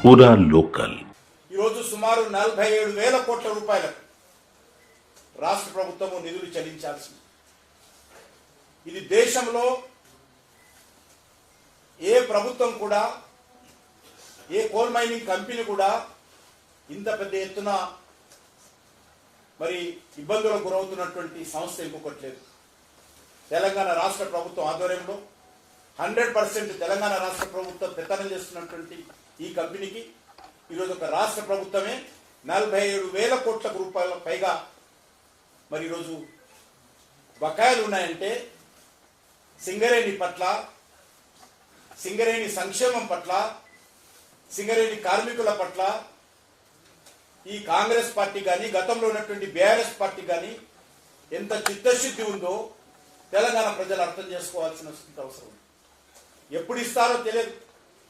పూరా లోకల్ ఈరోజు సుమారు 47,000 కోట్ల రూపాయలకు రాష్ట్ర ప్రభుత్వము నిధులు చెల్లించాల్సింది. ఇది దేశంలో ఏ ప్రభుత్వం కూడా, ఏ కోల్ మైనింగ్ కంపెనీ కూడా ఇంత పెద్ద ఎత్తున మరి ఇబ్బందులకు గురవుతున్నటువంటి సంస్థ ఇంకొకటి లేదు. తెలంగాణ రాష్ట్ర ప్రభుత్వం ఆధ్వర్యంలో 100% తెలంగాణ రాష్ట్ర ప్రభుత్వం పెత్తనం చేస్తున్నటువంటి ఈ కంపెనీకి ఈరోజు ఒక రాష్ట్ర ప్రభుత్వమే 47,000 కోట్ల రూపాయల పైగా మరి ఈరోజు బకాయిలు ఉన్నాయంటే సింగరేణి పట్ల, సింగరేణి సంక్షేమం పట్ల, సింగరేణి కార్మికుల పట్ల ఈ కాంగ్రెస్ పార్టీ కానీ, గతంలో ఉన్నటువంటి బీఆర్ఎస్ పార్టీ కానీ ఎంత చిత్తశుద్ధి ఉందో తెలంగాణ ప్రజలు అర్థం చేసుకోవాల్సిన అవసరం. ఎప్పుడు ఇస్తారో తెలియదు,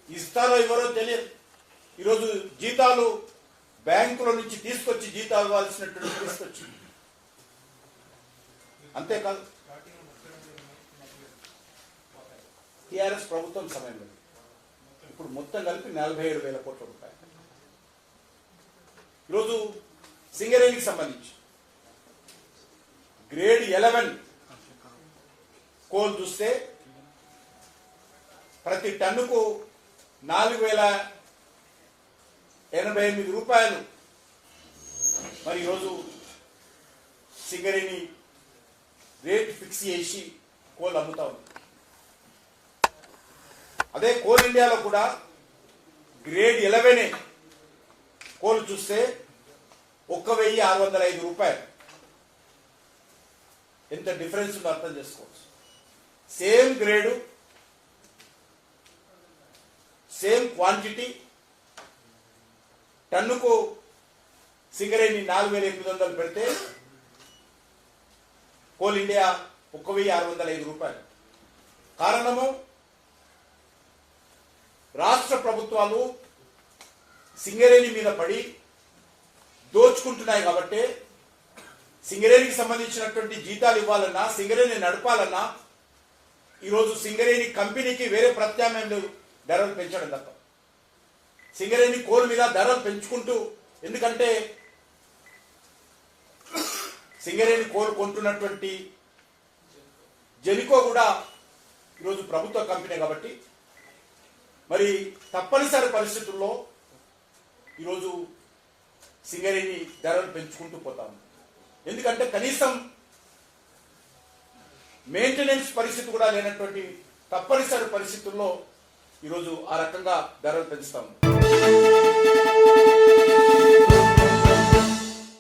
ఇస్తారో ఇవ్వరో తెలియదు. ఈరోజు జీతాలు బ్యాంకుల నుంచి తీసుకొచ్చి జీతాలు ఇవ్వాల్సినటువంటి తీసుకొచ్చి, అంతేకాదు టీఆర్ఎస్ ప్రభుత్వం సమయంలో ఇప్పుడు మొత్తం కలిపి 47,000 కోట్ల రూపాయలు. ఈరోజు సింగరేణికి సంబంధించి గ్రేడ్ 11 కోల్ చూస్తే ప్రతి టన్నుకు 4,088 రూపాయలు మరి ఈరోజు సింగరేణి రేట్ ఫిక్స్ చేసి కోల్ అమ్ముతా ఉంది. అదే కోల్ ఇండియాలో కూడా గ్రేడ్ 11 కోల్ చూస్తే 1,605 రూపాయలు. ఎంత డిఫరెన్స్ ఉందో అర్థం చేసుకోవచ్చు. సేమ్ గ్రేడు, సేమ్ క్వాంటిటీ, టన్నుకు సింగరేణి 4,800 పెడితే కోల్ ఇండియా 1,605 రూపాయలు. కారణము రాష్ట్ర ప్రభుత్వాలు సింగరేణి మీద పడి దోచుకుంటున్నాయి కాబట్టి సింగరేణికి సంబంధించినటువంటి జీతాలు ఇవ్వాలన్నా, సింగరేణి నడపాలన్నా ఈరోజు సింగరేణి కంపెనీకి వేరే ప్రత్యామ్నాయం లేదు, ధరలు పెంచడం తప్ప. సింగరేణి కోల్ మీద ధరలు పెంచుకుంటూ, ఎందుకంటే సింగరేణి కోల్ కొంటున్నటువంటి జెనికో కూడా ఈరోజు ప్రభుత్వ కంపెనీ కాబట్టి మరి తప్పనిసరి పరిస్థితుల్లో ఈరోజు సింగరేణి ధరలు పెంచుకుంటూ పోతాము. ఎందుకంటే కనీసం మెయింటెనెన్స్ పరిస్థితి కూడా లేనటువంటి తప్పనిసరి పరిస్థితుల్లో ఈరోజు ఆ రకంగా ధరలు పెంచుతాము.